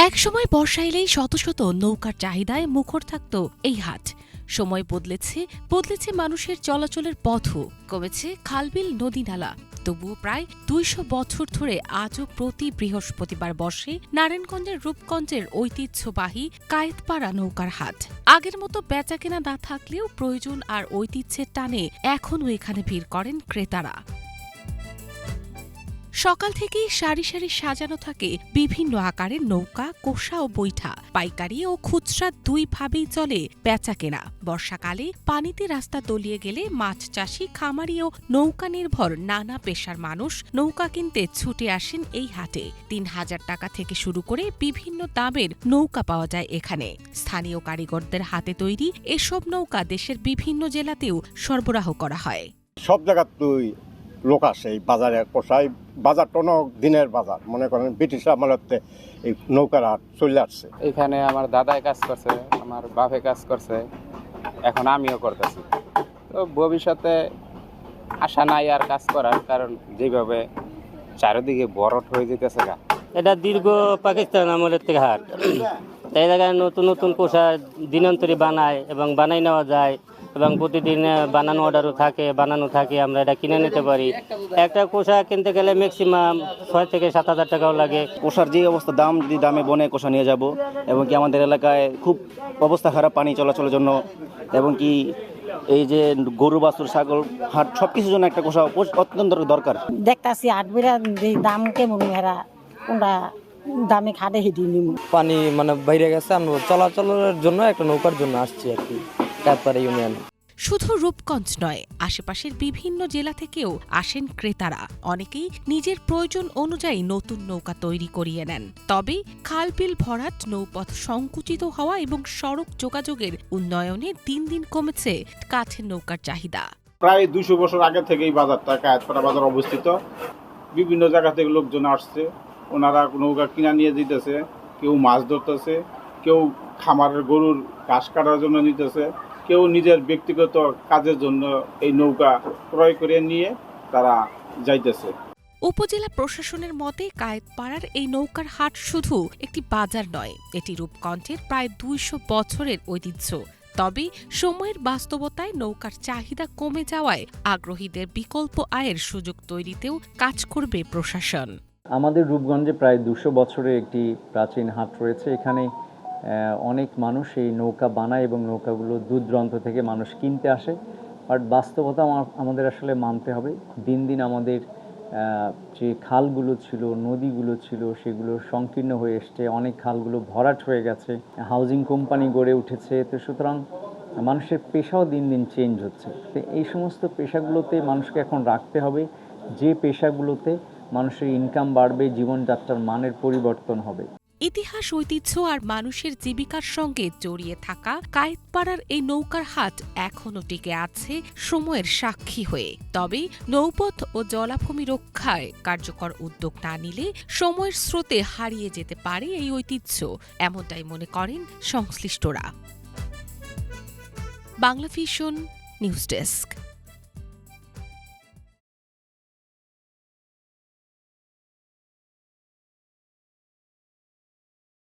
একসময় বর্ষা এলেই শত শত নৌকার চাহিদায় মুখর থাকত এই হাট। সময় বদলেছে মানুষের চলাচলের পথও, কমেছে খালবিল নদী নালা। তবুও প্রায় ২০০ বছর ধরে আজও প্রতি বৃহস্পতিবার বসে নারায়ণগঞ্জের রূপগঞ্জের ঐতিহ্যবাহী কায়েতপাড়া নৌকার হাট। আগের মতো বেচাকেনা না থাকলেও প্রয়োজন আর ঐতিহ্যের টানে এখনও এখানে ভিড় করেন ক্রেতারা। সকাল থেকেই সারি সারি সাজানো থাকে বিভিন্ন আকারের নৌকা, কোষা ও বৈঠা। পাইকারি ও খুচরা দুইভাবেই চলে বেচাকেনা। বর্ষাকালে পানিতে রাস্তা তলিয়ে গেলে মাছ চাষি, খামারি ও নৌকা নির্ভর নানা পেশার মানুষ নৌকা কিনতে ছুটে আসেন এই হাটে। ৩,০০০ টাকা থেকে শুরু করে বিভিন্ন দামের নৌকা পাওয়া যায় এখানে। স্থানীয় কারিগরদের হাতে তৈরি এসব নৌকা দেশের বিভিন্ন জেলাতেও সরবরাহ করা হয়। সব জায়গার লোক আসে এই বাজারে পোষায়। বাজারটা অনেক দিনের বাজার, মনে করেন ব্রিটিশ আমলেতে এই নৌকার হাট চলে আসছে। এখানে আমার দাদাই কাজ করছে, আমার বাপে কাজ করছে, এখন আমিও করতেছি। তো ভবিষ্যতে আশা নাই আর কাজ করার, কারণ যেভাবে চারিদিকে বরফ হয়ে যেতেছে। এটা দীর্ঘ পাকিস্তান আমলের থেকে হাট। তাই জায়গায় নতুন নতুন পোশা দিনান্তরে বানায় এবং বানাই নেওয়া যায় এবং প্রতিদিন বানানো থাকে, আমরা এটা কিনে নিতে পারি। একটা কোষা কিনতে গেলে ম্যাক্সিমাম ৬ থেকে ৭,০০০ টাকাও লাগে। কোষার যে অবস্থা, যদি দামে বনে কোষা নিয়ে যাব, এবং কি আমাদের এলাকায় খুব অবস্থা খারাপ পানি চলাচলের জন্য, এবং কি এই যে গরু বাছুর ছাগল হাট সবকিছুর জন্য একটা কোষা অত্যন্ত দরকার। দেখতাছি হাট বিরা দাম কেমন, হেরা কোনটা দামে খাটে হিটি নিমু। পানি বাইরে গেছে, আমরা চলাচলের জন্য একটা নৌকার জন্য আসছি আর কি কায়েতপাড়া ইউনিয়ন। শুধু রূপগঞ্জ নয়, আশেপাশের বিভিন্ন জেলা থেকেও আসেন ক্রেতারা। অনেকেই নিজের প্রয়োজন অনুযায়ী নতুন নৌকা তৈরি করিয়ে নেন। তবে খালবিল ভরাট, নৌপথ সংকুচিত হওয়া এবং সড়ক যোগাযোগের উন্নয়নে দিন দিন কমেছে কাঠের নৌকার চাহিদা। প্রায় ২০০ বছর আগে থেকে এই বাজারটা কায়েতপাড়া বাজার অবস্থিত। বিভিন্ন জায়গা থেকে লোকজন আসছে, ওনারা নৌকা কিনা নিয়ে দিতেছে, কেউ মাছ ধরতেছে, কেউ খামারের গরুর ঘাস কাটার জন্য নিতেছে, কেউ নিজের ব্যক্তিগত কাজের জন্য এই নৌকা ক্রয় করে নিয়ে তারা যাইতেছে। উপজেলা প্রশাসনের মতে কায়েতপাড়ার এই নৌকার হাট শুধু একটি বাজার নয়, এটি রূপগঞ্জের প্রায় ২০০ বছরের ঐতিহ্য। তবে সময়ের বাস্তবতায় নৌকার চাহিদা কমে যাওয়ায় আগ্রহীদের বিকল্প আয়ের সুযোগ তৈরিতেও কাজ করবে প্রশাসন। আমাদের রূপগঞ্জে প্রায় ২০০ বছরের একটি প্রাচীন হাট রয়েছে। এখানে অনেক মানুষ এই নৌকা বানায় এবং নৌকাগুলো দূর দূরান্ত থেকে মানুষ কিনতে আসে। বাট বাস্তবতা আমাদের আসলে মানতে হবে, দিন দিন আমাদের যে খালগুলো ছিল, নদীগুলো ছিল, সেগুলো সংকীর্ণ হয়ে এসছে। অনেক খালগুলো ভরাট হয়ে গেছে, হাউজিং কোম্পানি গড়ে উঠেছে। তো সুতরাং মানুষের পেশাও দিন দিন চেঞ্জ হচ্ছে। তো এই সমস্ত পেশাগুলোতে মানুষকে এখন রাখতে হবে, যে পেশাগুলোতে মানুষের ইনকাম বাড়বে, জীবনযাত্রার মানের পরিবর্তন হবে। ইতিহাস, ঐতিহ্য আর মানুষের জীবিকার সঙ্গে জড়িয়ে থাকা কায়েতপাড়ার এই নৌকার হাট এখনও টিকে আছে সময়ের সাক্ষী হয়ে। তবে নৌপথ ও জলাভূমি রক্ষায় কার্যকর উদ্যোগ না নিলে সময়ের স্রোতে হারিয়ে যেতে পারে এই ঐতিহ্য, এমনটাই মনে করেন সংশ্লিষ্টরা। Bangla vision news desk.